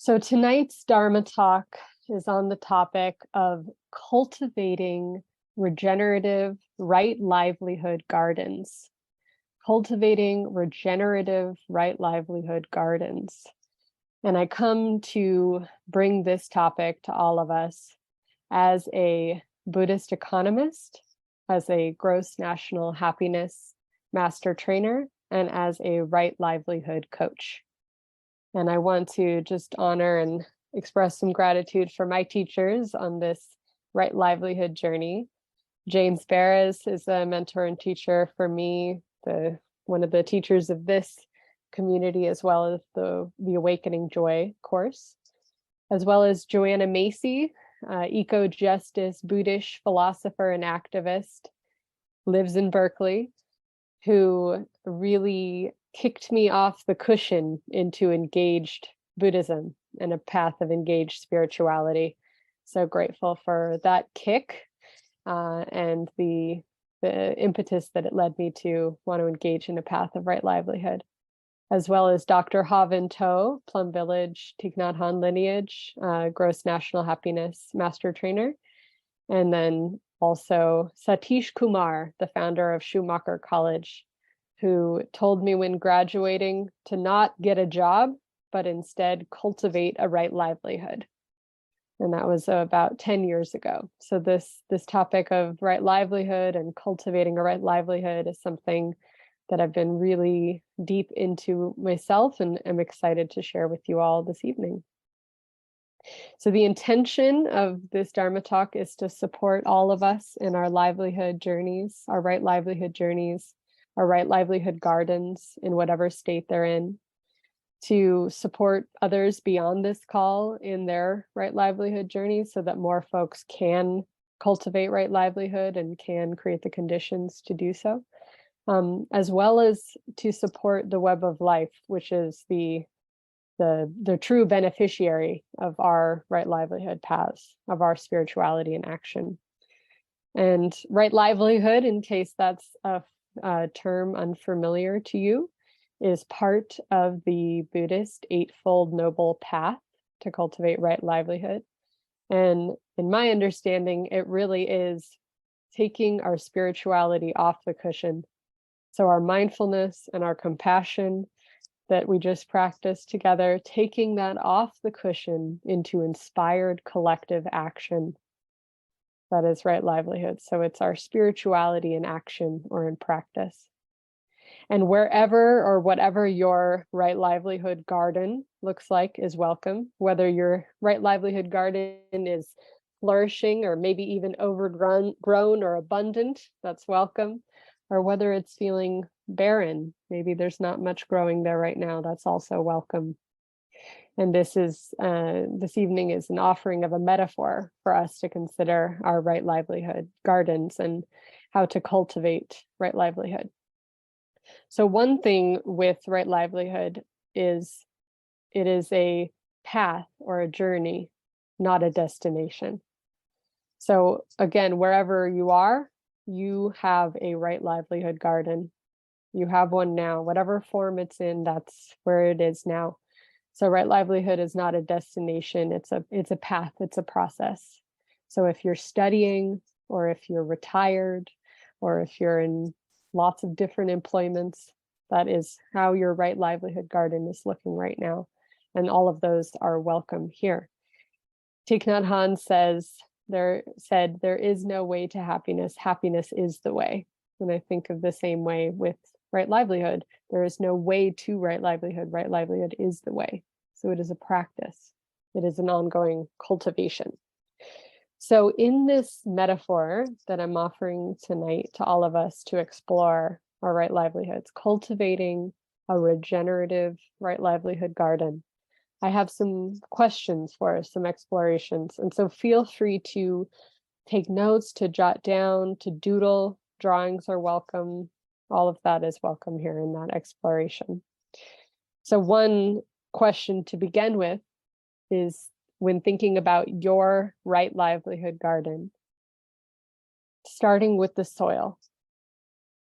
So tonight's Dharma talk is on the topic of cultivating regenerative right livelihood gardens. Cultivating regenerative right livelihood gardens. And I come to bring this topic to all of us as a Buddhist economist, as a gross national happiness master trainer, and as a right livelihood coach. And I want to just honor and express some gratitude for my teachers on this right livelihood journey. James Barris is a mentor and teacher for me, one of the teachers of this community, as well as the Awakening Joy course, as well as Joanna Macy, eco-justice, Buddhist philosopher and activist, lives in Berkeley, who really kicked me off the cushion into engaged Buddhism and a path of engaged spirituality. So grateful for that kick and the impetus that it led me to want to engage in a path of right livelihood, as well as Dr. Haven To, Plum Village, Thich Nhat Hanh lineage, gross national happiness master trainer. And then also Satish Kumar, the founder of Schumacher College, who told me when graduating to not get a job, but instead cultivate a right livelihood. And that was about 10 years ago. So this topic of right livelihood and cultivating a right livelihood is something that I've been really deep into myself and am excited to share with you all this evening. So the intention of this Dharma talk is to support all of us in our livelihood journeys, our right livelihood journeys, our right livelihood gardens in whatever state they're in, to support others beyond this call in their right livelihood journey so that more folks can cultivate right livelihood and can create the conditions to do so, as well as to support the web of life, which is the true beneficiary of our right livelihood paths, of our spirituality and action. And right livelihood, in case that's a term unfamiliar to you, is part of the Buddhist Eightfold Noble Path to cultivate right livelihood. And in my understanding, it really is taking our spirituality off the cushion. So our mindfulness and our compassion that we just practiced together, taking that off the cushion into inspired collective action. That is right livelihood. So it's our spirituality in action or in practice. And wherever or whatever your right livelihood garden looks like is welcome, whether your right livelihood garden is flourishing or maybe even overgrown or abundant, that's welcome. Or whether it's feeling barren, maybe there's not much growing there right now, that's also welcome. And this evening is an offering of a metaphor for us to consider our right livelihood gardens and how to cultivate right livelihood. So one thing with right livelihood is it is a path or a journey, not a destination. So again, wherever you are, you have a right livelihood garden. You have one now, whatever form it's in, that's where it is now. So right livelihood is not a destination, it's a path, it's a process. So if you're studying, or if you're retired, or if you're in lots of different employments, that is how your right livelihood garden is looking right now. And all of those are welcome here. Thich Nhat Hanh said, there is no way to happiness. Happiness is the way. And I think of the same way with right livelihood. There is no way to right livelihood. Right livelihood is the way. So it is a practice. It is an ongoing cultivation. So in this metaphor that I'm offering tonight to all of us to explore our right livelihoods, cultivating a regenerative right livelihood garden, I have some questions for us, some explorations. And so feel free to take notes, to jot down, to doodle. Drawings are welcome. All of that is welcome here in that exploration. So one question to begin with is, when thinking about your right livelihood garden, starting with the soil,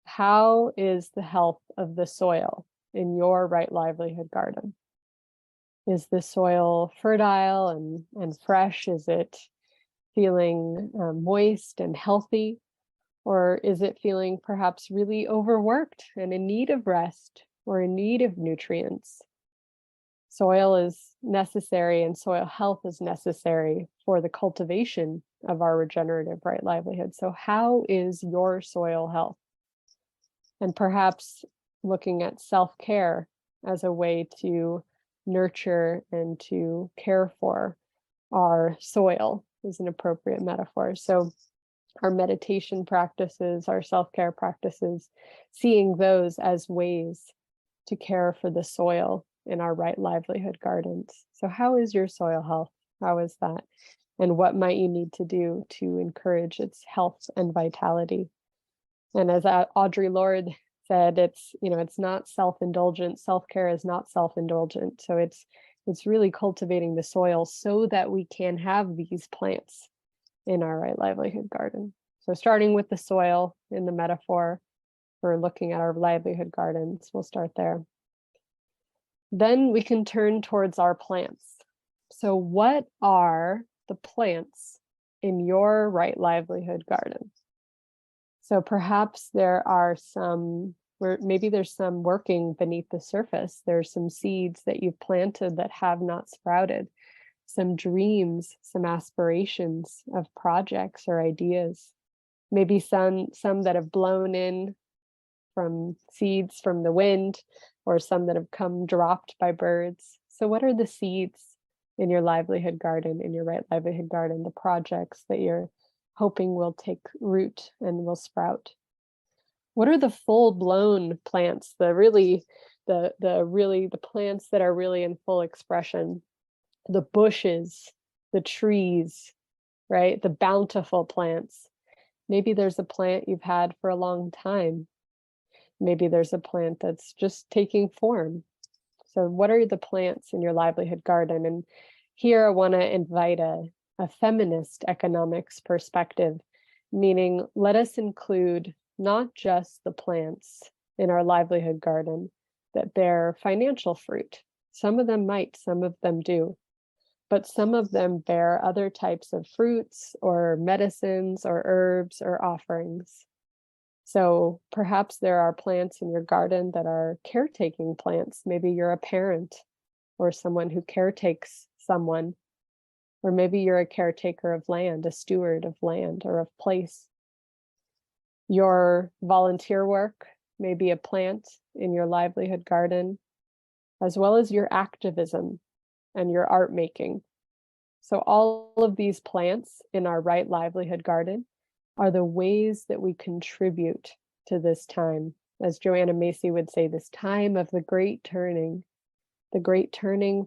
how is the health of the soil in your right livelihood garden? Is the soil fertile and fresh? Is it feeling moist and healthy? Or is it feeling perhaps really overworked and in need of rest or in need of nutrients? Soil is necessary and soil health is necessary for the cultivation of our regenerative right livelihood. So how is your soil health? And perhaps looking at self-care as a way to nurture and to care for our soil is an appropriate metaphor. So our meditation practices, our self-care practices, seeing those as ways to care for the soil in our right livelihood gardens. So how is your soil health? How is that? And what might you need to do to encourage its health and vitality? And as Audre Lorde said, it's not self-indulgent. Self-care is not self-indulgent. So it's really cultivating the soil so that we can have these plants in our right livelihood garden. So starting with the soil in the metaphor for looking at our livelihood gardens, we'll start there. Then we can turn towards our plants. So what are the plants in your right livelihood garden? So perhaps there are some, where maybe there's some working beneath the surface. There's some seeds that you've planted that have not sprouted, some dreams, some aspirations of projects or ideas, maybe some that have blown in from seeds from the wind, or some that have come dropped by birds. So what are the seeds in your livelihood garden, in your right livelihood garden, the projects that you're hoping will take root and will sprout? What are the full-blown plants, the plants that are really in full expression? The bushes, the trees, right? The bountiful plants. Maybe there's a plant you've had for a long time. Maybe there's a plant that's just taking form. So what are the plants in your livelihood garden? And here I want to invite a feminist economics perspective, meaning let us include not just the plants in our livelihood garden that bear financial fruit. Some of them might, some of them do, but some of them bear other types of fruits or medicines or herbs or offerings. So perhaps there are plants in your garden that are caretaking plants. Maybe you're a parent or someone who caretakes someone, or maybe you're a caretaker of land, a steward of land or of place. Your volunteer work may be a plant in your livelihood garden, as well as your activism and your art making. So all of these plants in our right livelihood garden are the ways that we contribute to this time. As Joanna Macy would say, this time of the great turning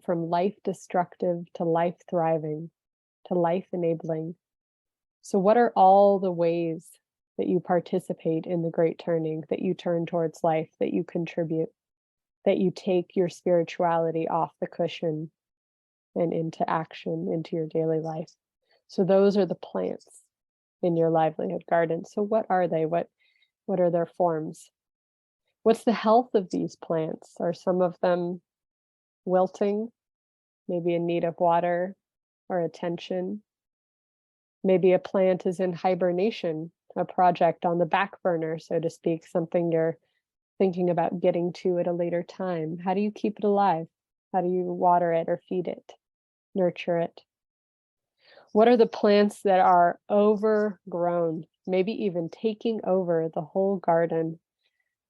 from life destructive to life thriving, to life enabling. So what are all the ways that you participate in the great turning, that you turn towards life, that you contribute, that you take your spirituality off the cushion and into action, into your daily life? So those are the plants in your livelihood garden. So what are they? What are their forms? What's the health of these plants? Are some of them wilting, maybe in need of water or attention? Maybe a plant is in hibernation, a project on the back burner, so to speak, something you're thinking about getting to at a later time. How do you keep it alive? How do you water it or feed it, nurture it? What are the plants that are overgrown, maybe even taking over the whole garden?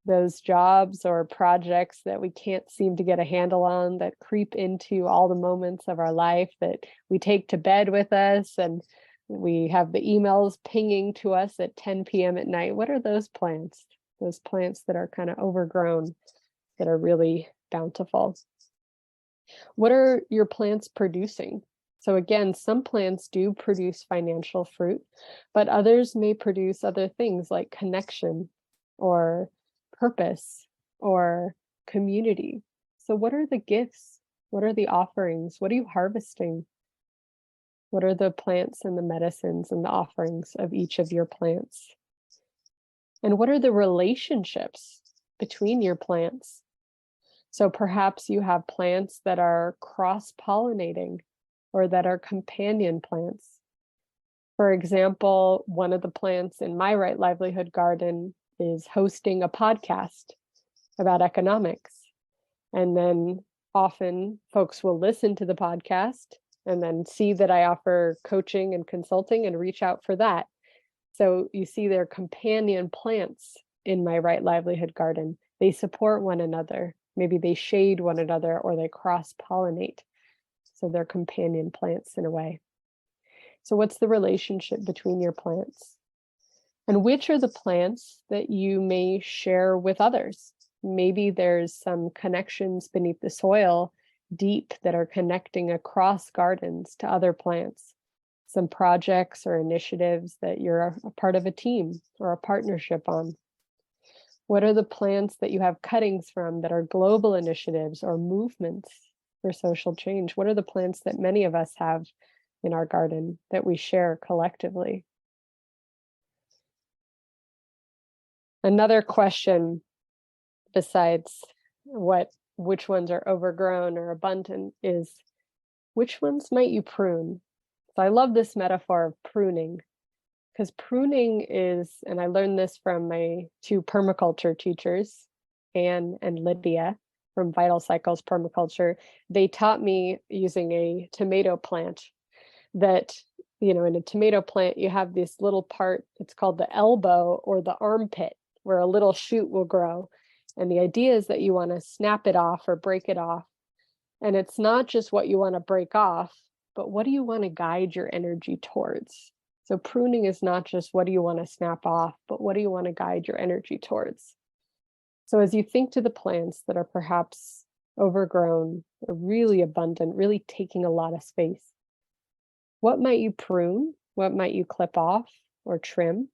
Those jobs or projects that we can't seem to get a handle on, that creep into all the moments of our life, that we take to bed with us, and we have the emails pinging to us at 10 p.m. at night. What are those plants? Those plants that are kind of overgrown, that are really bountiful. What are your plants producing? So again, some plants do produce financial fruit, but others may produce other things like connection or purpose or community. So what are the gifts? What are the offerings? What are you harvesting? What are the plants and the medicines and the offerings of each of your plants? And what are the relationships between your plants? So perhaps you have plants that are cross-pollinating or that are companion plants. For example, one of the plants in my Right Livelihood garden is hosting a podcast about economics. And then often folks will listen to the podcast and then see that I offer coaching and consulting and reach out for that. So you see they're companion plants in my Right Livelihood garden. They support one another. Maybe they shade one another or they cross-pollinate. So they're companion plants in a way. So what's the relationship between your plants? And which are the plants that you may share with others? Maybe there's some connections beneath the soil deep that are connecting across gardens to other plants. Some projects or initiatives that you're a part of a team or a partnership on. What are the plants that you have cuttings from that are global initiatives or movements for social change? What are the plants that many of us have in our garden that we share collectively? Another question besides which ones are overgrown or abundant is which ones might you prune? So I love this metaphor of pruning, because pruning is, and I learned this from my two permaculture teachers, Anne and Lydia from Vital Cycles Permaculture. They taught me using a tomato plant that, in a tomato plant, you have this little part, it's called the elbow or the armpit, where a little shoot will grow. And the idea is that you want to snap it off or break it off. And it's not just what you want to break off, but what do you want to guide your energy towards? So pruning is not just what do you want to snap off, but what do you want to guide your energy towards? So as you think to the plants that are perhaps overgrown or really abundant, really taking a lot of space, what might you prune? What might you clip off or trim?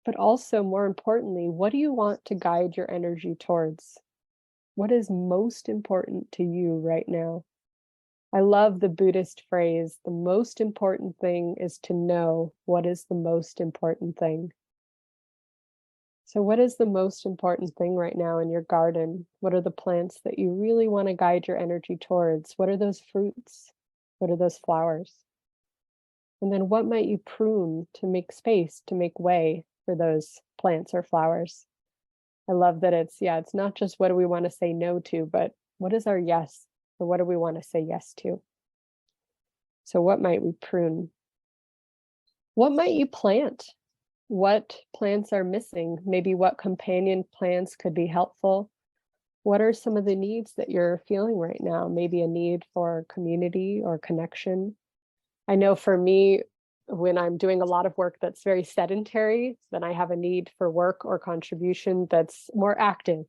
But also, more importantly, what do you want to guide your energy towards? What is most important to you right now? I love the Buddhist phrase, the most important thing is to know what is the most important thing. So what is the most important thing right now in your garden? What are the plants that you really want to guide your energy towards? What are those fruits? What are those flowers? And then what might you prune to make space, to make way for those plants or flowers? I love that it's not just what do we want to say no to, but what is our yes, or what do we want to say yes to? So what might we prune? What might you plant? What plants are missing? Maybe what companion plants could be helpful? What are some of the needs that you're feeling right now? Maybe a need for community or connection. I know for me, when I'm doing a lot of work that's very sedentary, then I have a need for work or contribution that's more active,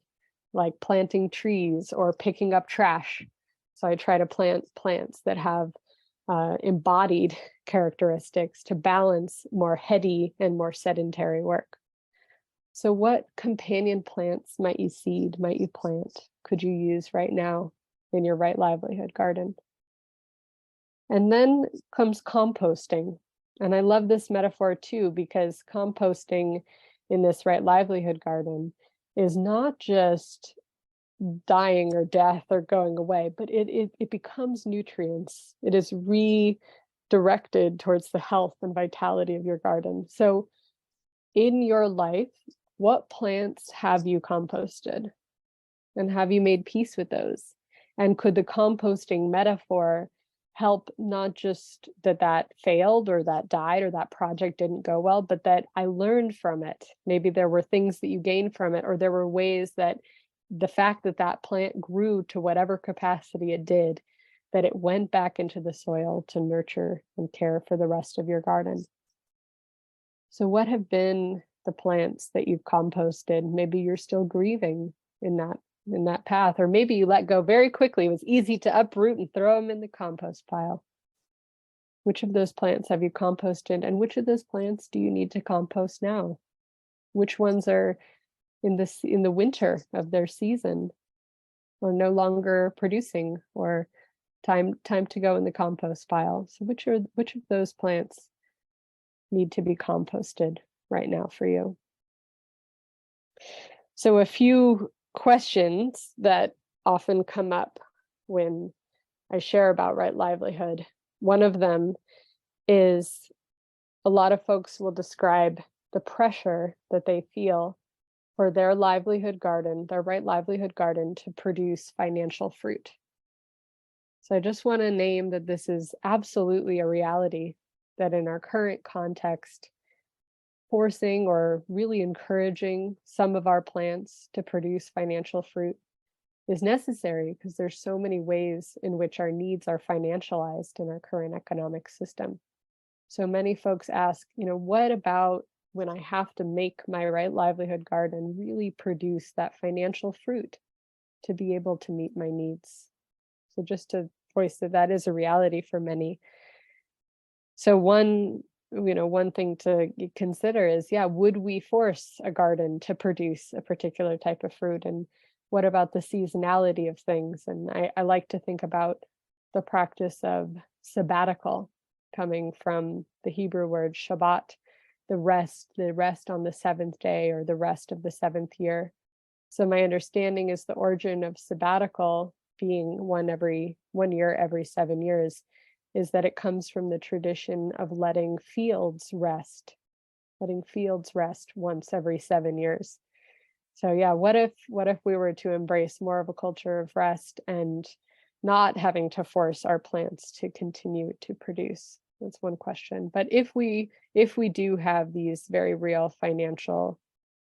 like planting trees or picking up trash. So I try to plant plants that have embodied characteristics to balance more heady and more sedentary work. So what companion plants might you seed, might you plant, could you use right now in your Right Livelihood garden? And then comes composting. And I love this metaphor too, because composting in this Right Livelihood garden is not just dying or death or going away, but it becomes nutrients. It is redirected towards the health and vitality of your garden. So in your life, what plants have you composted? And have you made peace with those? And could the composting metaphor help not just that failed or that died or that project didn't go well, but that I learned from it? Maybe there were things that you gained from it, or there were ways that the fact that that plant grew to whatever capacity it did, that it went back into the soil to nurture and care for the rest of your garden. So what have been the plants that you've composted? Maybe you're still grieving in that path, or maybe you let go very quickly. It was easy to uproot and throw them in the compost pile. Which of those plants have you composted, and which of those plants do you need to compost now? Which ones are in the winter of their season, or no longer producing, or time to go in the compost pile? So which of those plants need to be composted right now for you? So a few questions that often come up when I share about right livelihood. One of them is a lot of folks will describe the pressure that they feel for their livelihood garden, their right livelihood garden, to produce financial fruit. So I just want to name that this is absolutely a reality, that in our current context, forcing or really encouraging some of our plants to produce financial fruit is necessary because there's so many ways in which our needs are financialized in our current economic system. So many folks ask, what about when I have to make my right livelihood garden really produce that financial fruit to be able to meet my needs? So just to voice that that is a reality for many. So one thing to consider is, yeah, would we force a garden to produce a particular type of fruit? And what about the seasonality of things? And I like to think about the practice of sabbatical, coming from the Hebrew word Shabbat, the rest on the seventh day, or the rest of the seventh year. So my understanding is the origin of sabbatical being one year every 7 years is that it comes from the tradition of letting fields rest once every 7 years. So yeah, what if we were to embrace more of a culture of rest and not having to force our plants to continue to produce? That's one question. But if we do have these very real financial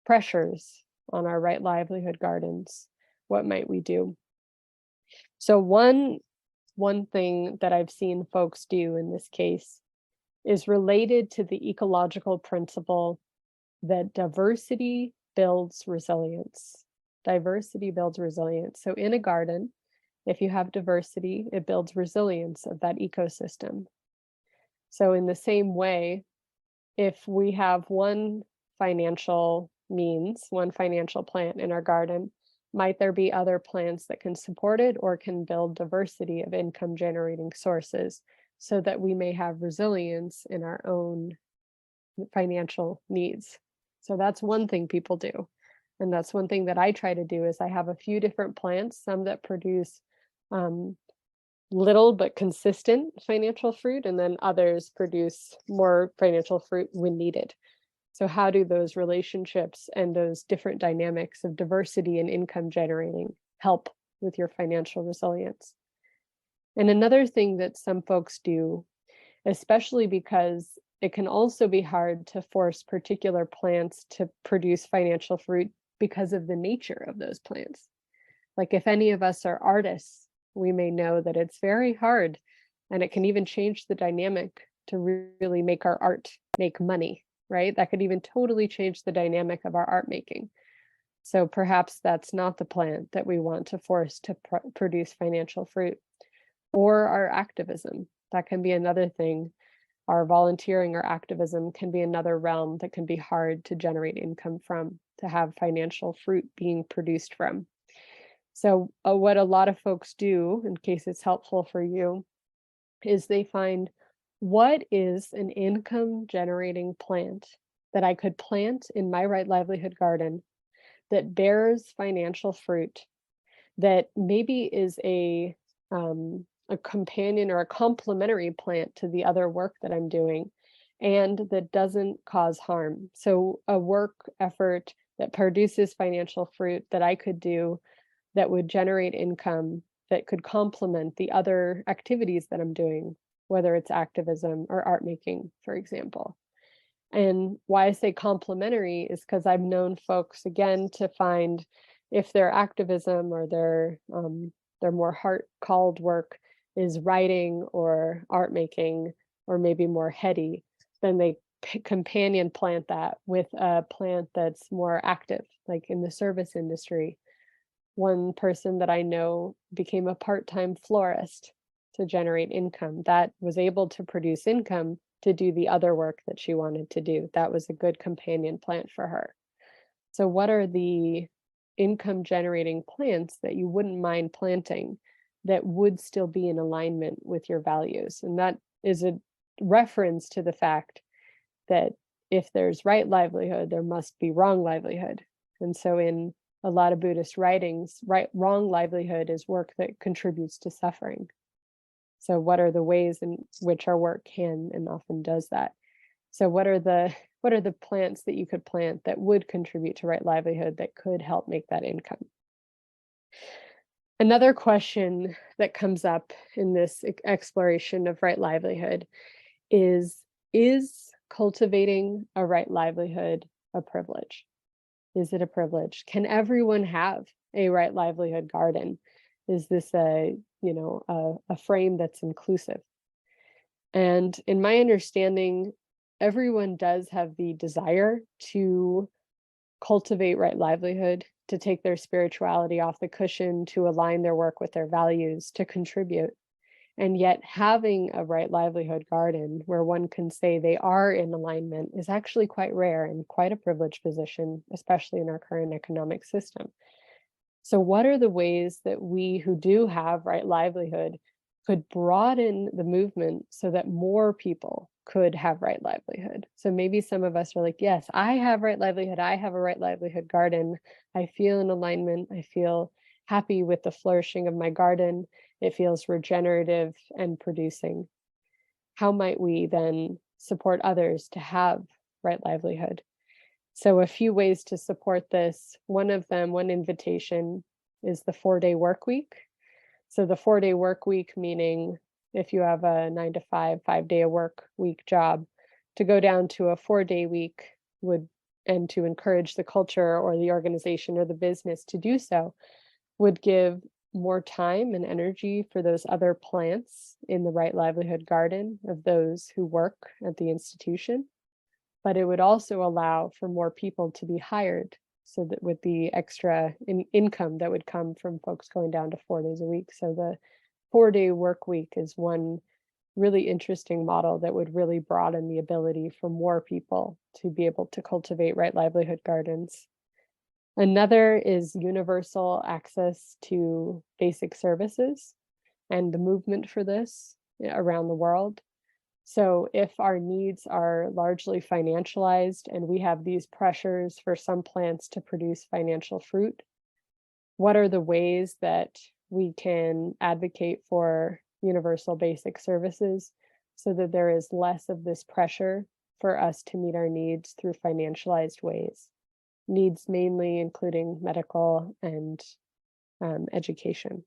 pressures on our right livelihood gardens, what might we do? So one thing that I've seen folks do in this case is related to the ecological principle that diversity builds resilience. Diversity builds resilience. So in a garden, if you have diversity, it builds resilience of that ecosystem. So in the same way, if we have one financial plant in our garden, might there be other plants that can support it or can build diversity of income generating sources so that we may have resilience in our own financial needs? So that's one thing people do. And that's one thing that I try to do is I have a few different plants, some that produce little but consistent financial fruit, and then others produce more financial fruit when needed. So how do those relationships and those different dynamics of diversity and income generating help with your financial resilience? And another thing that some folks do, especially because it can also be hard to force particular plants to produce financial fruit because of the nature of those plants. Like if any of us are artists, we may know that it's very hard, and it can even change the dynamic to really make our art make money, right? That could even totally change the dynamic of our art making. So perhaps that's not the plant that we want to force to produce financial fruit. Or our activism, that can be another thing. Our volunteering or activism can be another realm that can be hard to generate income from, to have financial fruit being produced from. So what a lot of folks do, in case it's helpful for you, is they find, what is an income generating plant that I could plant in my right livelihood garden that bears financial fruit, that maybe is a companion or a complementary plant to the other work that I'm doing, and that doesn't cause harm. So a work effort that produces financial fruit that I could do that would generate income that could complement the other activities that I'm doing, whether it's activism or art making, for example. And why I say complementary is because I've known folks, again, to find if their activism or their more heart-called work is writing or art making, or maybe more heady, then they companion plant that with a plant that's more active, like in the service industry. One person that I know became a part-time florist to generate income, that was able to produce income to do the other work that she wanted to do. That was a good companion plant for her. So what are the income generating plants that you wouldn't mind planting that would still be in alignment with your values? And that is a reference to the fact that if there's right livelihood, there must be wrong livelihood. And so in a lot of Buddhist writings, wrong livelihood is work that contributes to suffering. So what are the ways in which our work can and often does that? So what are the plants that you could plant that would contribute to right livelihood that could help make that income? Another question that comes up in this exploration of right livelihood is cultivating a right livelihood a privilege? Is it a privilege? Can everyone have a right livelihood garden? Is this a frame that's inclusive? And in my understanding, everyone does have the desire to cultivate right livelihood, to take their spirituality off the cushion, to align their work with their values, to contribute. And yet, having a right livelihood garden where one can say they are in alignment is actually quite rare and quite a privileged position, especially in our current economic system. So, what are the ways that we who do have right livelihood could broaden the movement so that more people could have right livelihood? So maybe some of us are like, yes, I have right livelihood. I have a right livelihood garden. I feel in alignment. I feel happy with the flourishing of my garden. It feels regenerative and producing. How might we then support others to have right livelihood? So a few ways to support this. One of them, one invitation, is the 4-day work week. So the 4-day work week, meaning if you have a 9 to 5, 5-day a work week job, to go down to a 4-day week would, and to encourage the culture or the organization or the business to do so, would give more time and energy for those other plants in the right livelihood garden of those who work at the institution. But it would also allow for more people to be hired, so that with the extra income that would come from folks going down to 4 days a week. So the 4-day work week is one really interesting model that would really broaden the ability for more people to be able to cultivate right livelihood gardens. Another is universal access to basic services and the movement for this around the world. So if our needs are largely financialized and we have these pressures for some plants to produce financial fruit, what are the ways that we can advocate for universal basic services so that there is less of this pressure for us to meet our needs through financialized ways? Needs mainly including medical and education.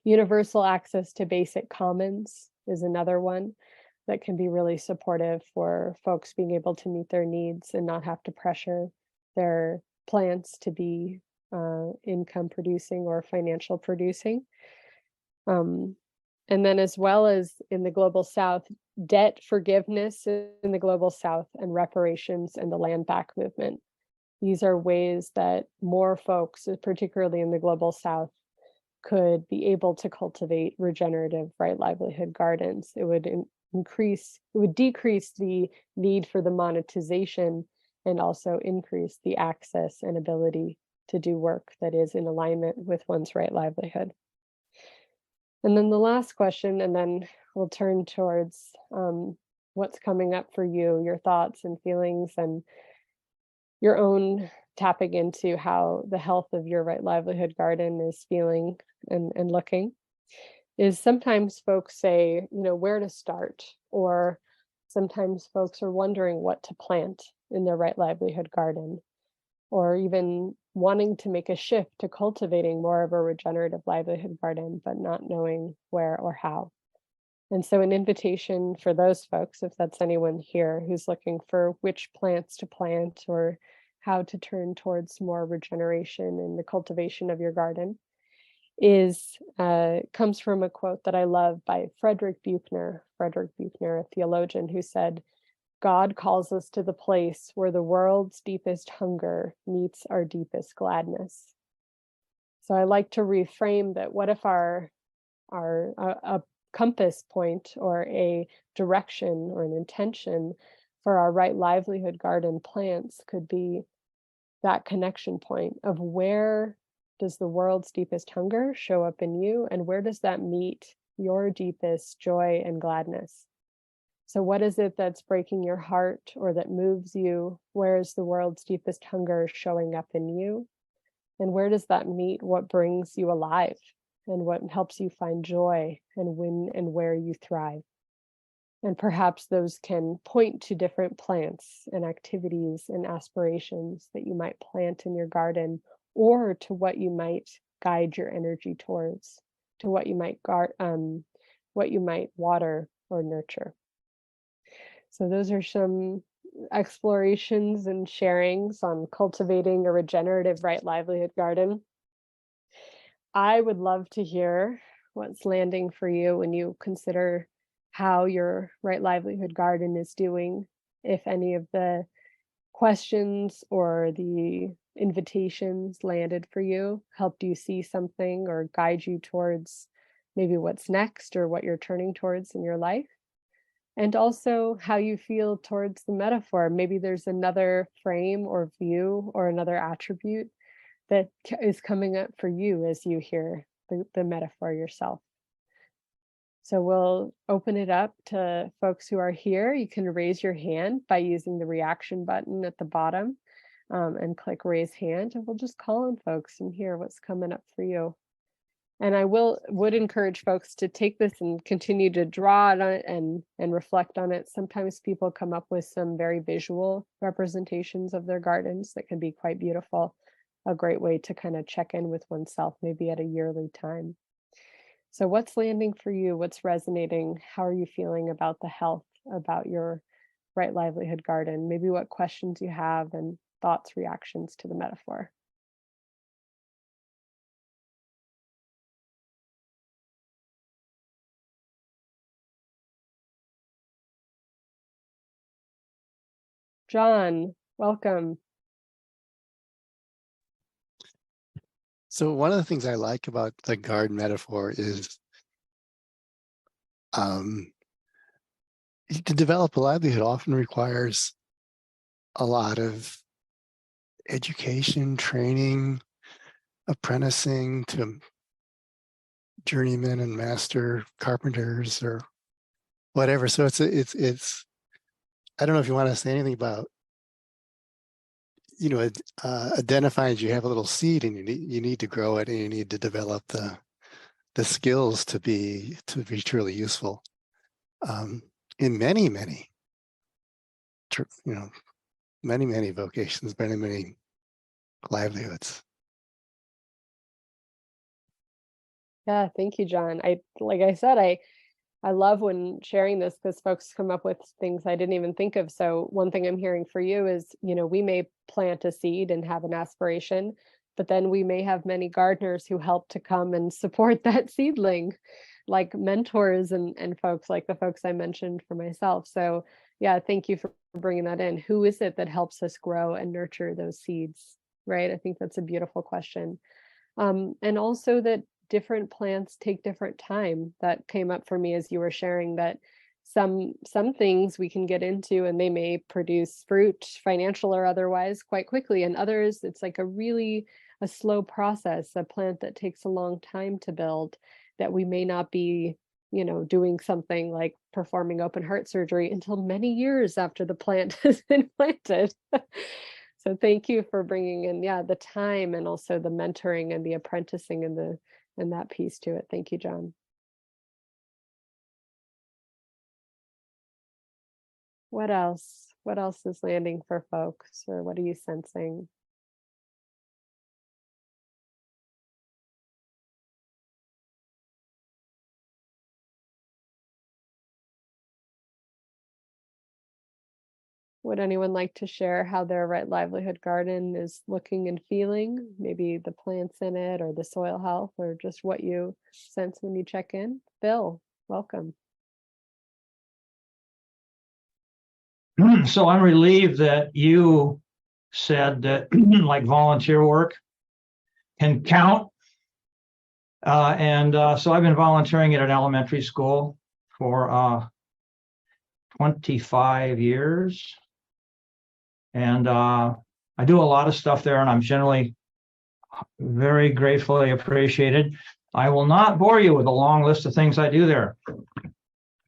Universal access to basic commons is another one that can be really supportive for folks being able to meet their needs and not have to pressure their plants to be income producing or financial producing. Um, and then, as well as in the global South, debt forgiveness in the global South and reparations and the land back movement. These are ways that more folks, particularly in the global South, could be able to cultivate regenerative right livelihood gardens. It would decrease the need for the monetization and also increase the access and ability to do work that is in alignment with one's right livelihood. And then the last question, and then we'll turn towards what's coming up for you, your thoughts and feelings, and your own tapping into how the health of your right livelihood garden is feeling and looking, is sometimes folks say, where to start, or sometimes folks are wondering what to plant in their right livelihood garden, or even wanting to make a shift to cultivating more of a regenerative livelihood garden, but not knowing where or how. And so an invitation for those folks, if that's anyone here who's looking for which plants to plant or how to turn towards more regeneration in the cultivation of your garden, comes from a quote that I love by Frederick Buechner, a theologian, who said, "God calls us to the place where the world's deepest hunger meets our deepest gladness." So I like to reframe that. What if a compass point or a direction or an intention for our right livelihood garden plants could be that connection point of where does the world's deepest hunger show up in you, and where does that meet your deepest joy and gladness? So what is it that's breaking your heart or that moves you? Where is the world's deepest hunger showing up in you? And where does that meet what brings you alive and what helps you find joy and when and where you thrive? And perhaps those can point to different plants and activities and aspirations that you might plant in your garden, or to what you might guide your energy towards, to what you might what you might water or nurture. So those are some explorations and sharings on cultivating a regenerative right livelihood garden. I would love to hear what's landing for you when you consider how your right livelihood garden is doing, if any of the questions or the invitations landed for you, helped you see something or guide you towards maybe what's next or what you're turning towards in your life. And also how you feel towards the metaphor. Maybe there's another frame or view or another attribute that is coming up for you as you hear the metaphor yourself. So we'll open it up to folks who are here. You can raise your hand by using the reaction button at the bottom, and click raise hand, and we'll just call on folks and hear what's coming up for you. And I would encourage folks to take this and continue to draw on it and reflect on it. Sometimes people come up with some very visual representations of their gardens that can be quite beautiful. A great way to kind of check in with oneself, maybe at a yearly time. So what's landing for you? What's resonating? How are you feeling about the health, about your right livelihood garden? Maybe what questions you have and thoughts, reactions to the metaphor. John, welcome. So one of the things I like about the garden metaphor is to develop a livelihood often requires a lot of education, training, apprenticing to journeymen and master carpenters or whatever. So it's I don't know if you want to say anything about, identifying you have a little seed and you need to grow it and you need to develop the skills to be truly useful in many vocations, many livelihoods. Yeah, thank you, John. Like I said, I love when sharing this because folks come up with things I didn't even think of. So one thing I'm hearing for you is, we may plant a seed and have an aspiration, but then we may have many gardeners who help to come and support that seedling, like mentors and folks like the folks I mentioned for myself. So yeah, thank you for bringing that in. Who is it that helps us grow and nurture those seeds, right? I think that's a beautiful question. And also that different plants take different time. That came up for me as you were sharing that some things we can get into and they may produce fruit, financial or otherwise, quite quickly, and others it's like a slow process, a plant that takes a long time to build, that we may not be doing something like performing open heart surgery until many years after the plant has been planted. So thank you for bringing in the time and also the mentoring and the apprenticing and that piece to it. Thank you, John. What else? What else is landing for folks, or what are you sensing? Would anyone like to share how their right livelihood garden is looking and feeling? Maybe the plants in it or the soil health or just what you sense when you check in? Bill, welcome. So I'm relieved that you said that like volunteer work can count. So I've been volunteering at an elementary school for 25 years. And I do a lot of stuff there, and I'm generally very gratefully appreciated. I will not bore you with a long list of things I do there.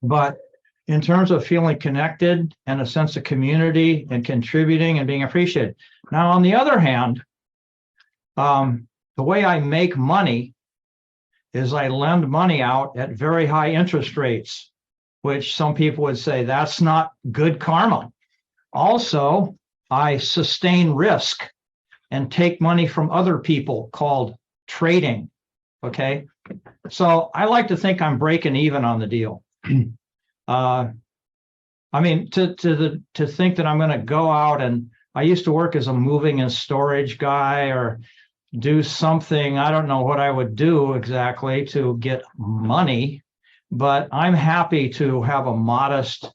But in terms of feeling connected and a sense of community and contributing and being appreciated. Now, on the other hand, The way I make money is I lend money out at very high interest rates, which some people would say that's not good karma. Also, I sustain risk and take money from other people, called trading. Okay. So I like to think I'm breaking even on the deal. I mean, to think that I'm going to go out, and I used to work as a moving and storage guy, or do something, I don't know what I would do exactly to get money, but I'm happy to have a modest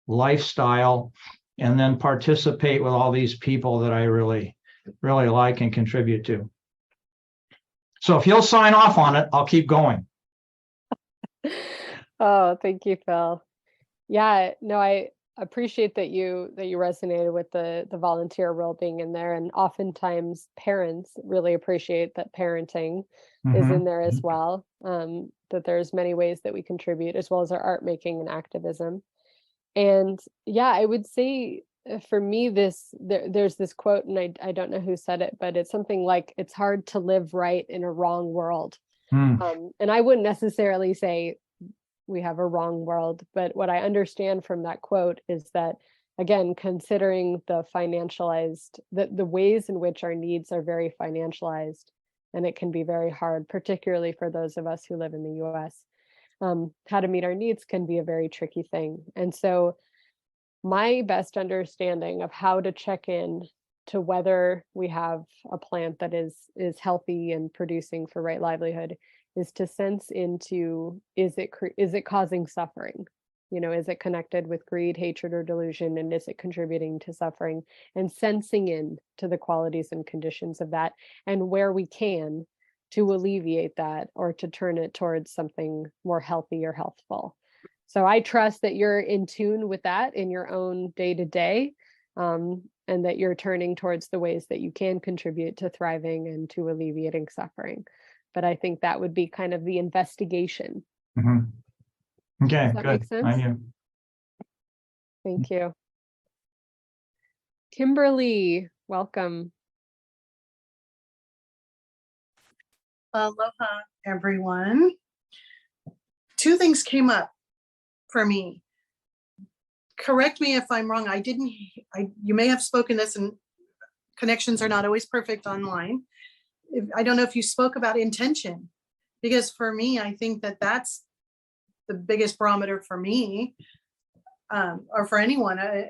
lifestyle and then participate with all these people that I really, really like and contribute to. So if you'll sign off on it, I'll keep going. Oh, thank you, Phil. Yeah, no, I appreciate that you resonated with the volunteer role being in there, and oftentimes parents really appreciate that parenting is in there as well. That there's many ways that we contribute, as well as our art making and activism. And yeah, I would say for me, there's this quote, and I don't know who said it, but it's something like, "It's hard to live right in a wrong world." And I wouldn't necessarily say we have a wrong world, but what I understand from that quote is that, again, considering the financialized, the ways in which our needs are very financialized, and it can be very hard, particularly for those of us who live in the US. How to meet our needs can be a very tricky thing. And so my best understanding of how to check in to whether we have a plant that is healthy and producing for right livelihood is to sense into, is it causing suffering? You know, is it connected with greed, hatred, or delusion, and is it contributing to suffering? And sensing in to the qualities and conditions of that, and where we can, to alleviate that or to turn it towards something more healthy or healthful. So I trust that you're in tune with that in your own day-to-day, and that you're turning towards the ways that you can contribute to thriving and to alleviating suffering. But I think that would be kind of the investigation. Okay, Does that good. make sense? Thank you. Kimberly, welcome. Aloha, everyone. Two things came up for me. Correct me if I'm wrong. You may have spoken this, and connections are not always perfect online. I don't know if you spoke about intention, because for me, I think that that's the biggest barometer for me, or for anyone. I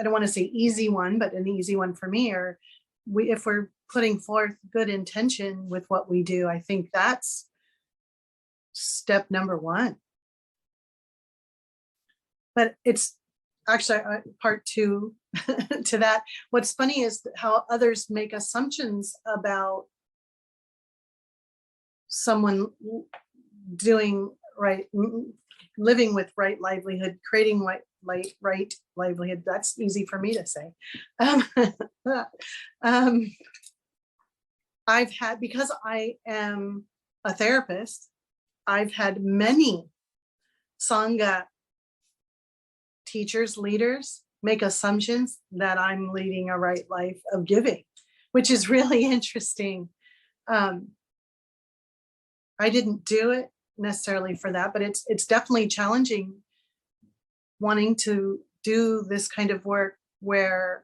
don't want to say easy one, but an easy one for me. Or if we're putting forth good intention with what we do, I think that's step number one. But it's actually part two to that. What's funny is how others make assumptions about someone doing right, living with right livelihood, creating right livelihood. That's easy for me to say. I've had, because I am a therapist, I've had many Sangha teachers, leaders make assumptions that I'm leading a right life of giving, which is really interesting. I didn't do it necessarily for that, but it's definitely challenging wanting to do this kind of work where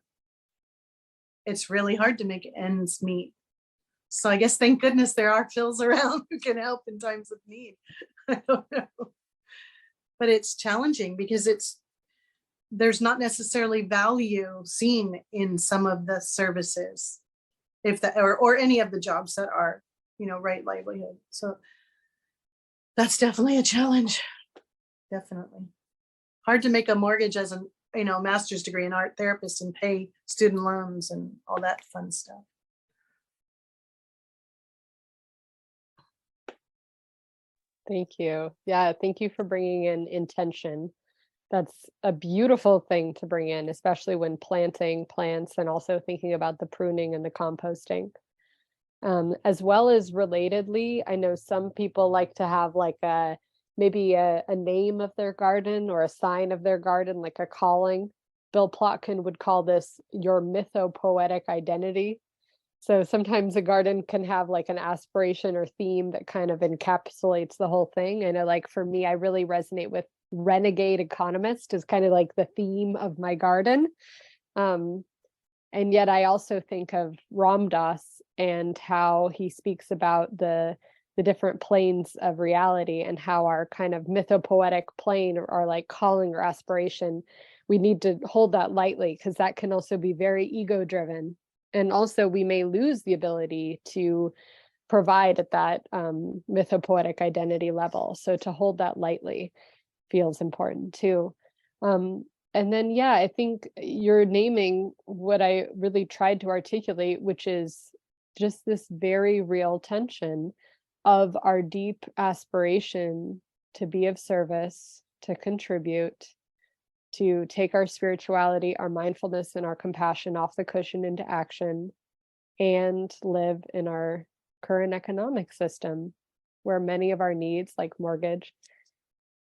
it's really hard to make ends meet. So I guess thank goodness there are Phils around who can help in times of need. I don't know. But it's challenging because there's not necessarily value seen in some of the services, if that, or any of the jobs that are, right livelihood. So that's definitely a challenge. Definitely. Hard to make a mortgage as a master's degree in art therapist and pay student loans and all that fun stuff. Thank you. Yeah, thank you for bringing in intention. That's a beautiful thing to bring in, especially when planting plants and also thinking about the pruning and the composting. As well as relatedly, I know some people like to have like maybe a name of their garden or a sign of their garden, like a calling. Bill Plotkin would call this your mythopoetic identity. So sometimes a garden can have like an aspiration or theme that kind of encapsulates the whole thing. I know, like for me, I really resonate with renegade economist is kind of like the theme of my garden. Um, and yet I also think of Ram Dass and how he speaks about the different planes of reality and how our kind of mythopoetic plane or like calling or aspiration, we need to hold that lightly because that can also be very ego driven. And also we may lose the ability to provide at that mythopoetic identity level. So to hold that lightly feels important too. And then, yeah, I think you're naming what I really tried to articulate, which is just this very real tension of our deep aspiration to be of service, to contribute, to take our spirituality, our mindfulness, and our compassion off the cushion into action, and live in our current economic system, where many of our needs, like mortgage,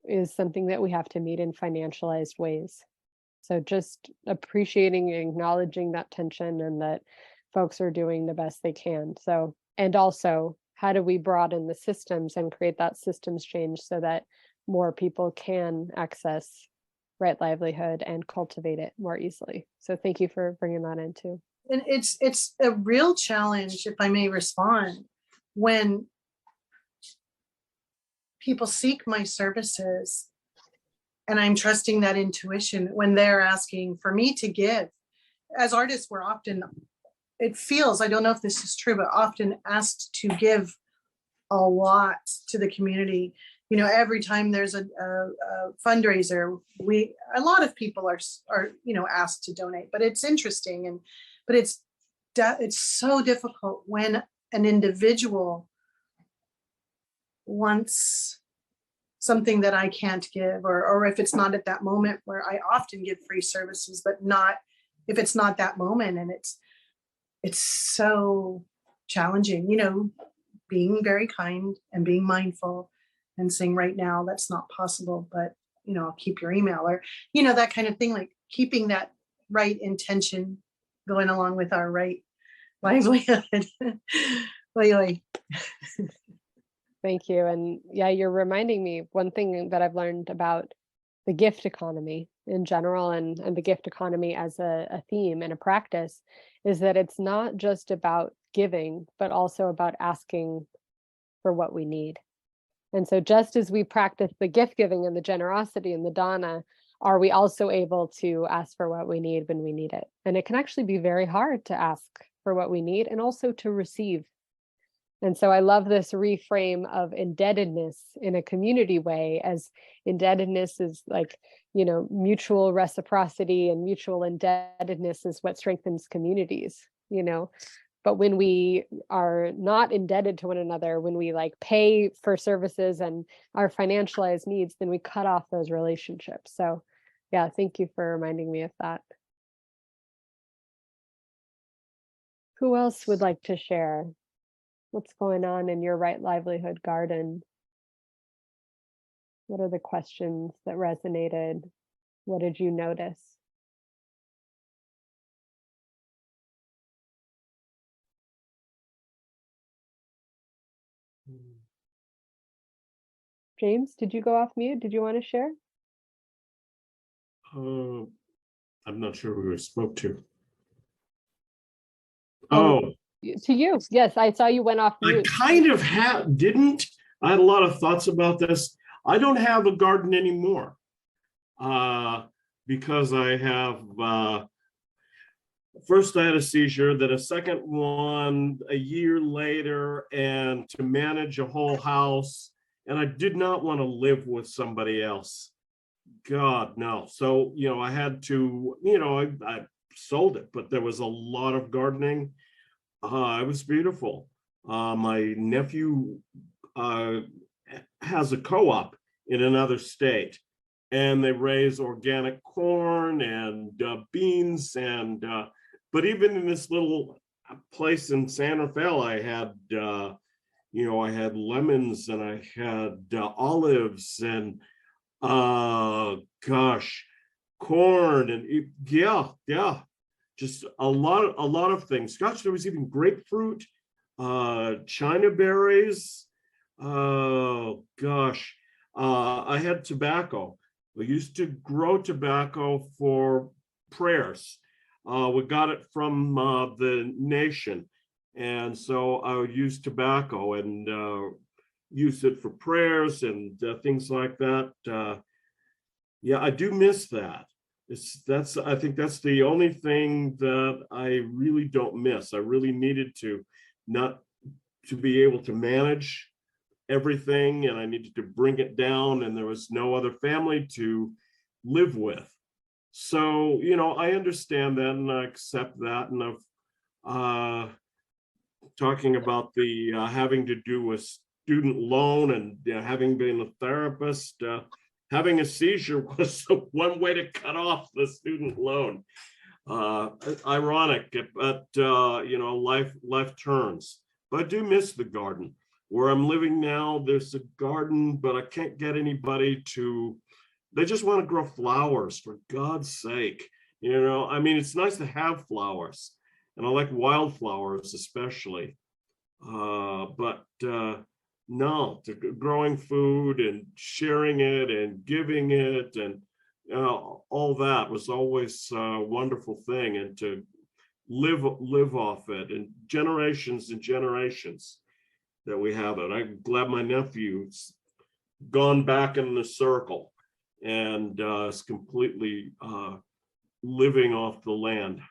is something that we have to meet in financialized ways. So just appreciating and acknowledging that tension and that folks are doing the best they can. So, and also, how do we broaden the systems and create that systems change so that more people can access right livelihood and cultivate it more easily? So thank you for bringing that in too. And it's a real challenge, if I may respond, when people seek my services and I'm trusting that intuition when they're asking for me to give. As artists, we're often, it feels, I don't know if this is true, but often asked to give a lot to the community. You know, every time there's a fundraiser, a lot of people are asked to donate, but it's interesting. But it's so difficult when an individual wants something that I can't give, or if it's not at that moment, where I often give free services, but not if it's not that moment. And it's so challenging, being very kind and being mindful and saying, right now that's not possible, but I'll keep your email, or that kind of thing, like keeping that right intention going along with our right livelihood. Thank you. And yeah, you're reminding me one thing that I've learned about the gift economy in general, and the gift economy as a theme and a practice, is that it's not just about giving, but also about asking for what we need. And so just as we practice the gift giving and the generosity and the dana, are we also able to ask for what we need when we need it? And it can actually be very hard to ask for what we need and also to receive. And so I love this reframe of indebtedness in a community way, as indebtedness is like, mutual reciprocity, and mutual indebtedness is what strengthens communities, But when we are not indebted to one another, when we like pay for services and our financialized needs, then we cut off those relationships. So yeah, thank you for reminding me of that. Who else would like to share? What's going on in your right livelihood garden? What are the questions that resonated? What did you notice? James, did you go off mute? Did you want to share? I'm not sure who I spoke to. Oh, Oh, to you. Yes, I saw you went off I mute. kind of didn't. I had a lot of thoughts about this. I don't have a garden anymore because I have, first I had a seizure, then a second one a year later, and to manage a whole house. And I did not want to live with somebody else. God, no. So, I had to, I sold it, but there was a lot of gardening. It was beautiful. My nephew has a co-op in another state, and they raise organic corn and beans. But even in this little place in San Rafael, I had, I had lemons and I had olives and corn and yeah. just a lot of things. Gosh, there was even grapefruit, China berries. Oh gosh, I had tobacco. We used to grow tobacco for prayers. We got it from the nation. And so I would use tobacco and use it for prayers and things like that. Yeah, I do miss that. I think that's the only thing that I really don't miss. I really needed to not to be able to manage everything, and I needed to bring it down, and there was no other family to live with. So, you know, I understand that and I accept that. And I've talking about the having to do with student loan and having been a therapist, having a seizure was one way to cut off the student loan. Ironic, but you know, life turns. But I do miss the garden. Where I'm living now, there's a garden, but I can't get anybody to, they just want to grow flowers, for God's sake. You know, I mean, it's nice to have flowers, and I like wildflowers especially. But no, growing food and sharing it and giving it and all that was always a wonderful thing, and to live off it, and generations that we have it. I'm glad my nephew's gone back in the circle and is completely living off the land.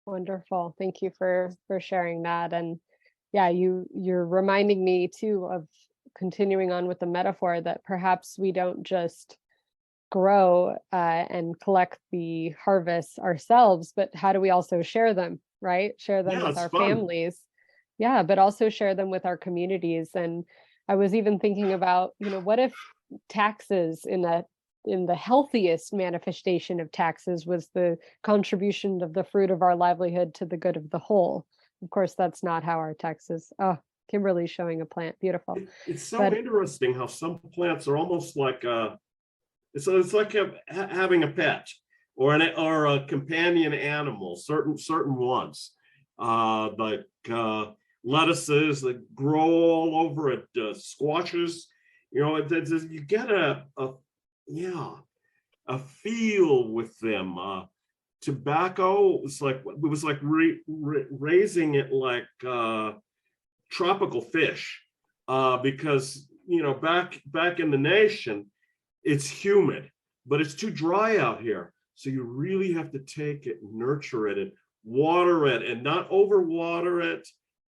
Wonderful. Thank you for sharing that. And yeah, you're reminding me too of continuing on with the metaphor that perhaps we don't just grow and collect the harvests ourselves, but how do we also share them, right? Share them Yeah, with it's our fun. families. Yeah, but also share them with our communities. And I was even thinking about, you know, what if taxes in the healthiest manifestation of taxes was the contribution of the fruit of our livelihood to the good of the whole? Of course, that's not how our taxes. Oh, Kimberly's showing a plant. Beautiful. It's so But- interesting how some plants are almost like it's like having a pet or a companion animal. Certain ones, like lettuces that grow all over it, squashes. You know, you get a feel with them. Tobacco was like raising it like tropical fish, because you know back in the nation, it's humid, but it's too dry out here. So you really have to take it, nurture it, and water it, and not overwater it,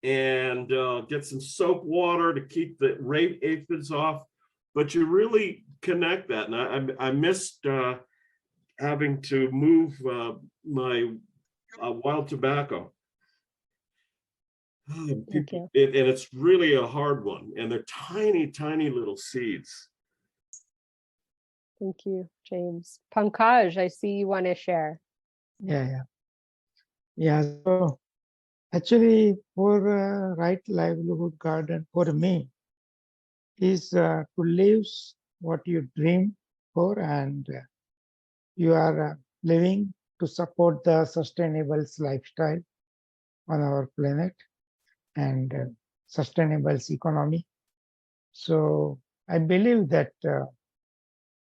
and get some soap water to keep the aphids off. But you really connect that, and I missed having to move my wild tobacco. Thank you. And it's really a hard one, and they're tiny little seeds. Thank you, James. Pankaj, I see you want to share. Yeah. So actually, for right livelihood garden for me is to live what you dream for, and you are living to support the sustainable lifestyle on our planet and sustainable economy. So I believe that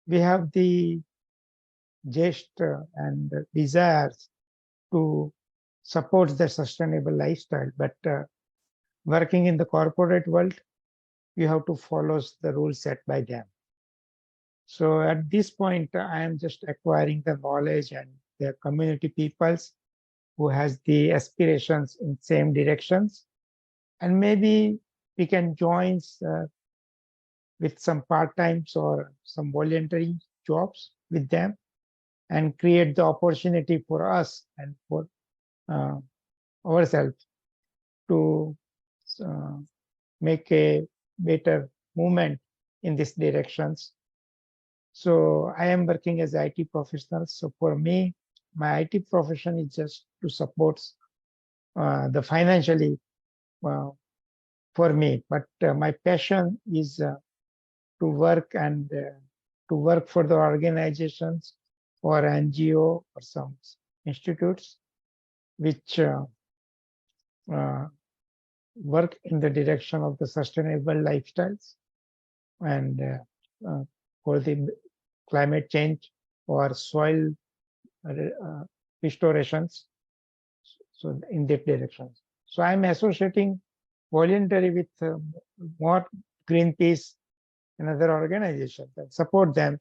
we have the gist and desires to support the sustainable lifestyle, but working in the corporate world, you have to follow the rules set by them. So at this point, I am just acquiring the knowledge and the community peoples who has the aspirations in same directions, and maybe we can join with some part-times or some voluntary jobs with them and create the opportunity for us and for ourselves to make a better movement in these directions. So I am working as an IT professional. So for me, my IT profession is just to support the financially for me. But my passion is to work and to work for the organizations or NGO or some institutes which work in the direction of the sustainable lifestyles and for the climate change or soil restorations. So in that direction. So I'm associating voluntary with more Greenpeace and other organizations that support them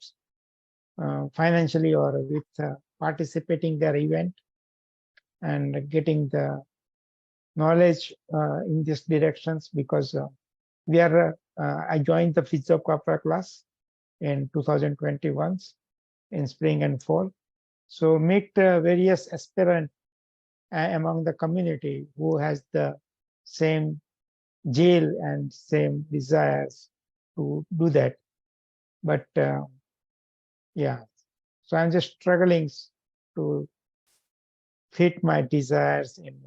financially or with participating their event and getting the knowledge in these directions, because we are I joined the Physiocopra class in 2021 in spring and fall. So meet various aspirants among the community who has the same zeal and same desires to do that. But yeah, so I'm just struggling to fit my desires in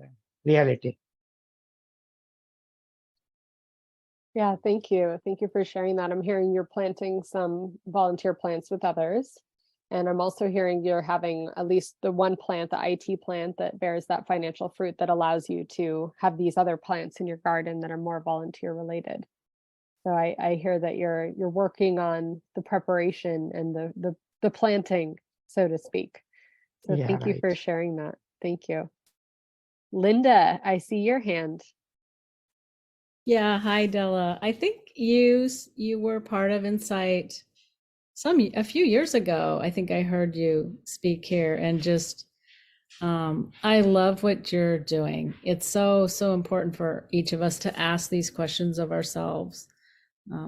reality. Yeah, thank you. Thank you for sharing that. I'm hearing you're planting some volunteer plants with others. And I'm also hearing you're having at least the one plant, the IT plant, that bears that financial fruit that allows you to have these other plants in your garden that are more volunteer related. So I hear that you're working on the preparation and the planting, so to speak. So Yeah, thank you for right. sharing that. Thank you. Linda, I see your hand. Yeah, hi Della. I think you were part of Insight a few years ago. I think I heard you speak here, and just I love what you're doing. It's so important for each of us to ask these questions of ourselves.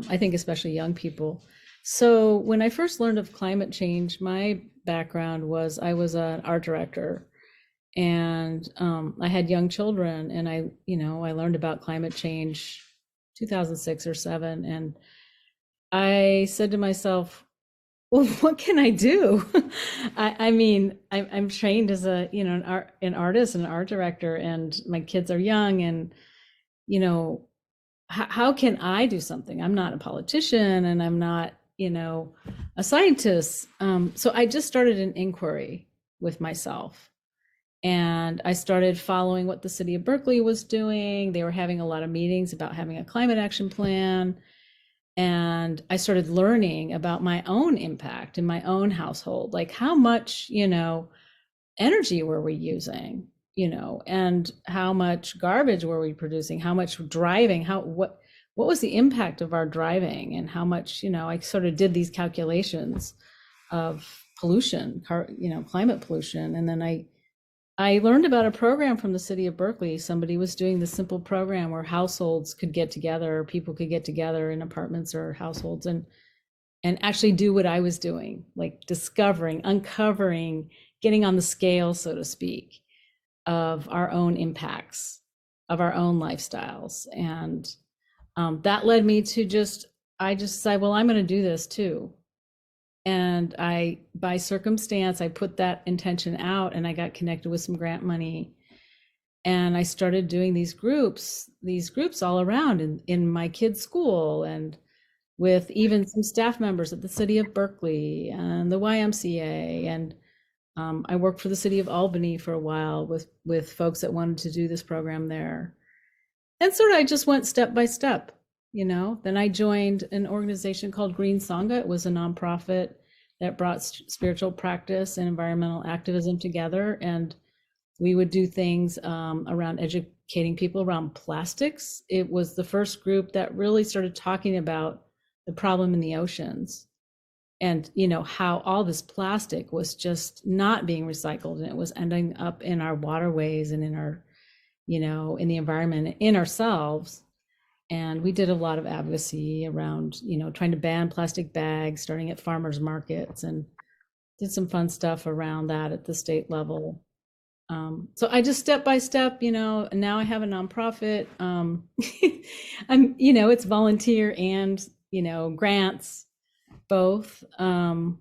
I think especially young people. So when I first learned of climate change, my background was I was an art director, and I had young children, and I learned about climate change 2006 or 7, and I said to myself, well, what can I do? I mean, I'm trained as an artist and an art director, and my kids are young, and how can I do something? I'm not a politician, and I'm not a scientist. So I just started an inquiry with myself. And I started following what the city of Berkeley was doing. They were having a lot of meetings about having a climate action plan. And I started learning about my own impact in my own household, like how much, energy were we using, and how much garbage were we producing, how much driving, what was the impact of our driving, and how much, I sort of did these calculations of pollution, climate pollution. And then I learned about a program from the city of Berkeley. Somebody was doing this simple program where households could get together, people could get together in apartments or households and actually do what I was doing, like discovering, uncovering, getting on the scale, so to speak, of our own impacts, of our own lifestyles. And that led me to I just decided, well, I'm going to do this too. And by circumstance, I put that intention out, and I got connected with some grant money. And I started doing these groups all around in my kids' school, and with even some staff members at the city of Berkeley and the YMCA. And I worked for the city of Albany for a while with folks that wanted to do this program there. And sort of I just went step by step. Then I joined an organization called Green Sangha. It was a nonprofit that brought spiritual practice and environmental activism together. And we would do things around educating people around plastics. It was the first group that really started talking about the problem in the oceans, and how all this plastic was just not being recycled, and it was ending up in our waterways and in our, in the environment, in ourselves. And we did a lot of advocacy around, trying to ban plastic bags, starting at farmers markets, and did some fun stuff around that at the state level. So I just step by step, and now I have a nonprofit. It's volunteer and, grants, both. And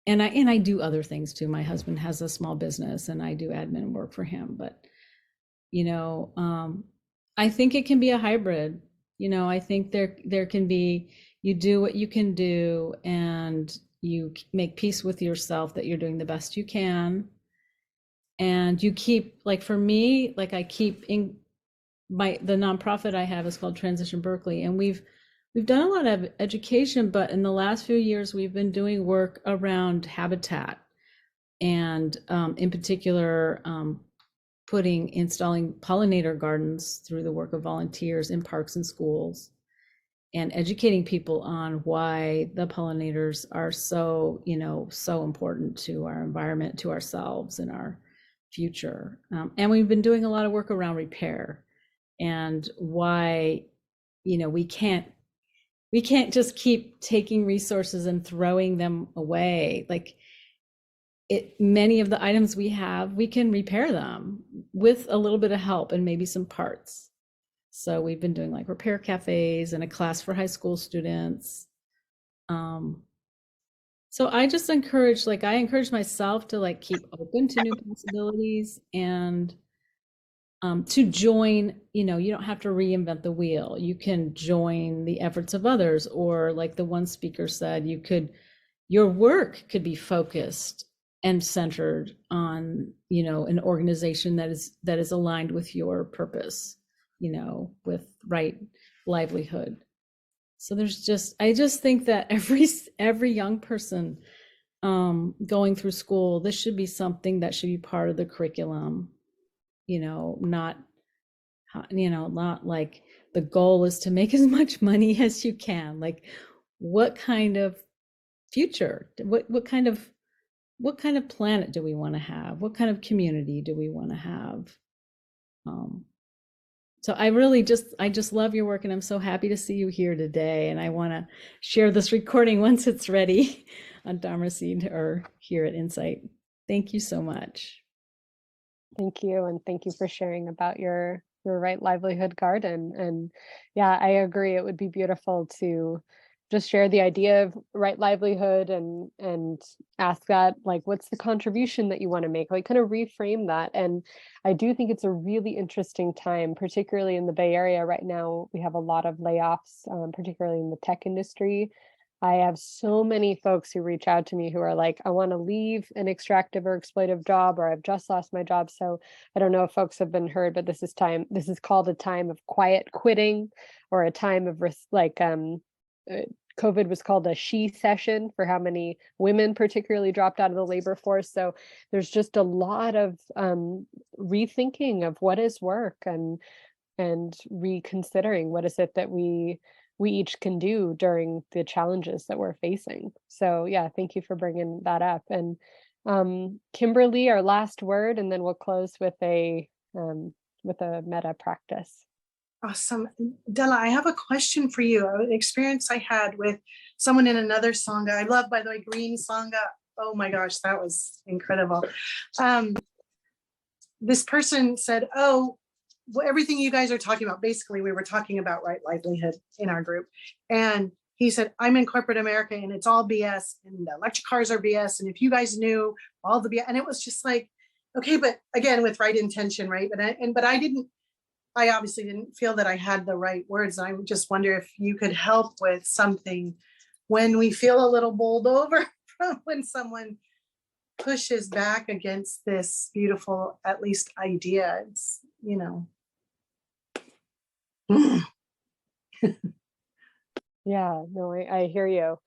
I do other things too. My husband has a small business, and I do admin work for him, but, I think it can be a hybrid. I think there can be, you do what you can do, and, you make peace with yourself that you're doing the best you can. And you keep, like for me, like I keep in the nonprofit I have is called Transition Berkeley, and we've done a lot of education, but in the last few years we've been doing work around habitat, and in particular installing pollinator gardens through the work of volunteers in parks and schools, and educating people on why the pollinators are so, so important to our environment, to ourselves, and our future. And we've been doing a lot of work around repair, and why, we can't just keep taking resources and throwing them away. Like many of the items we have, we can repair them with a little bit of help and maybe some parts. So we've been doing like repair cafes and a class for high school students. So I just encourage myself to like keep open to new possibilities, and to join, you don't have to reinvent the wheel. You can join the efforts of others, or like the one speaker said, your work could be focused and centered on, an organization that is aligned with your purpose, with right livelihood. So I just think that every young person going through school, this should be something that should be part of the curriculum. Not like the goal is to make as much money as you can. Like, what kind of future, what kind of planet do we want to have? What kind of community do we want to have? So I just love your work, and I'm so happy to see you here today. And I want to share this recording once it's ready on Dharma Seed or here at Insight. Thank you so much. Thank you. And thank you for sharing about your Right Livelihood Garden. And yeah, I agree. It would be beautiful to just share the idea of right livelihood and ask that, like, what's the contribution that you want to make? Like, kind of reframe that. And I do think it's a really interesting time, particularly in the Bay Area right now. We have a lot of layoffs, particularly in the tech industry. I have so many folks who reach out to me who are like, I want to leave an extractive or exploitive job, or I've just lost my job. So I don't know if folks have been heard, but this is called a time of quiet quitting, or a time of COVID was called a she session for how many women particularly dropped out of the labor force. So there's just a lot of rethinking of what is work, and reconsidering what is it that we each can do during the challenges that we're facing. So yeah, thank you for bringing that up. And Kimberly, our last word, and then we'll close with a meta practice. Awesome. Della, I have a question for you. An experience I had with someone in another Sangha. I love, by the way, Green Sangha. Oh my gosh, that was incredible. This person said, oh, well, everything you guys are talking about, basically we were talking about right livelihood in our group. And he said, I'm in corporate America and it's all BS, and electric cars are BS. And if you guys knew all the BS, and it was just like, okay, but again, with right intention, right? But I obviously didn't feel that I had the right words. I just wonder if you could help with something when we feel a little bowled over from when someone pushes back against this beautiful, at least idea. It's, Yeah, no, I hear you.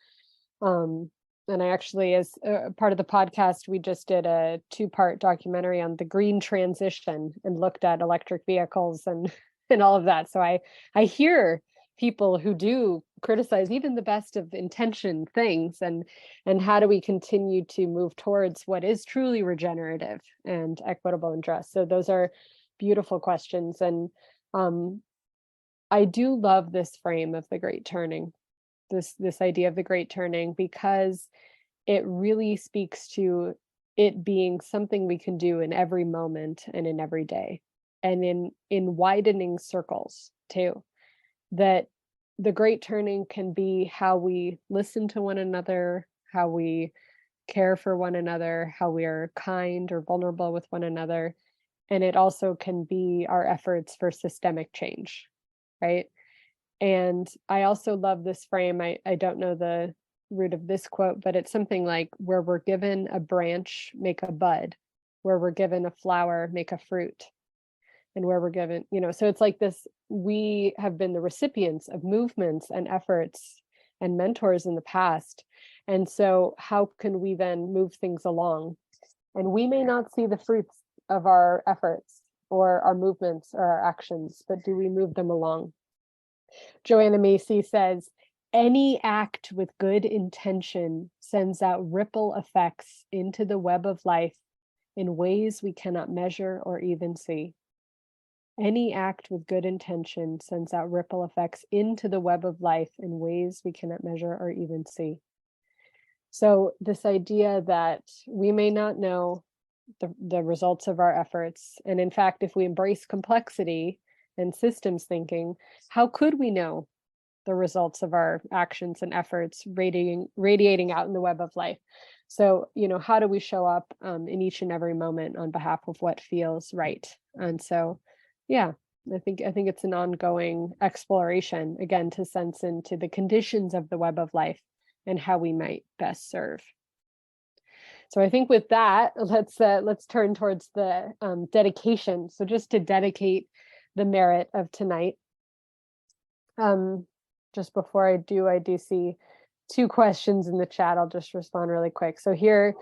And I actually, as part of the podcast, we just did a 2-part documentary on the green transition and looked at electric vehicles and all of that. So I hear people who do criticize even the best of intention things, and how do we continue to move towards what is truly regenerative and equitable and just. So those are beautiful questions. And I do love this frame of the great turning, this idea of the great turning, because it really speaks to it being something we can do in every moment and in every day, and in widening circles too. That the great turning can be how we listen to one another, how we care for one another, how we are kind or vulnerable with one another. And it also can be our efforts for systemic change, right? And I also love this frame. I don't know the root of this quote, but it's something like, where we're given a branch, make a bud, where we're given a flower, make a fruit. And where we're given, so it's like this, we have been the recipients of movements and efforts and mentors in the past. And so how can we then move things along? And we may not see the fruits of our efforts or our movements or our actions, but do we move them along? Joanna Macy says, any act with good intention sends out ripple effects into the web of life in ways we cannot measure or even see. Any act with good intention sends out ripple effects into the web of life in ways we cannot measure or even see. So this idea that we may not know the results of our efforts, and in fact, if we embrace complexity and systems thinking, how could we know the results of our actions and efforts radiating out in the web of life? So, how do we show up in each and every moment on behalf of what feels right? And so, yeah, I think it's an ongoing exploration, again, to sense into the conditions of the web of life and how we might best serve. So I think with that, let's turn towards the dedication. So just to dedicate the merit of tonight. Just before I do see 2 questions in the chat. I'll just respond really quick. So here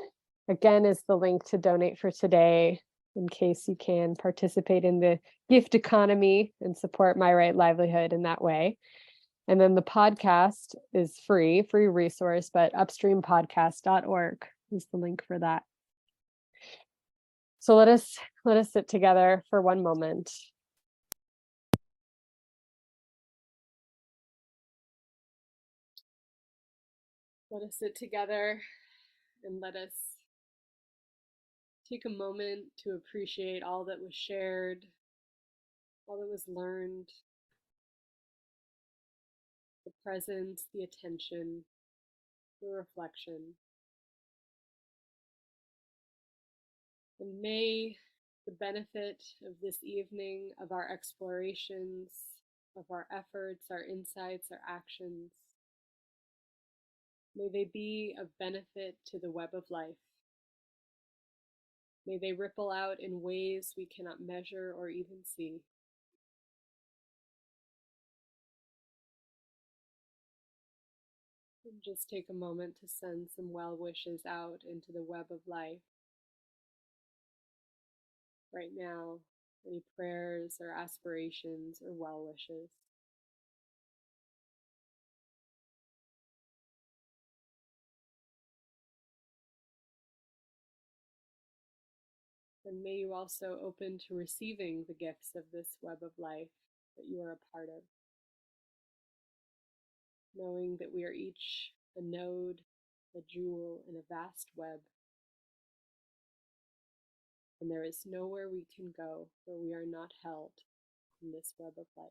again is the link to donate for today, in case you can participate in the gift economy and support My Right Livelihood in that way. And then the podcast is free resource, but upstreampodcast.org is the link for that. So let us sit together for one moment. Let us sit together and let us take a moment to appreciate all that was shared, all that was learned, the presence, the attention, the reflection. And may the benefit of this evening, of our explorations, of our efforts, our insights, our actions, may they be of benefit to the web of life. May they ripple out in ways we cannot measure or even see. And just take a moment to send some well wishes out into the web of life. Right now, any prayers or aspirations or well wishes. And may you also open to receiving the gifts of this web of life that you are a part of, knowing that we are each a node, a jewel in a vast web, and there is nowhere we can go where we are not held in this web of life.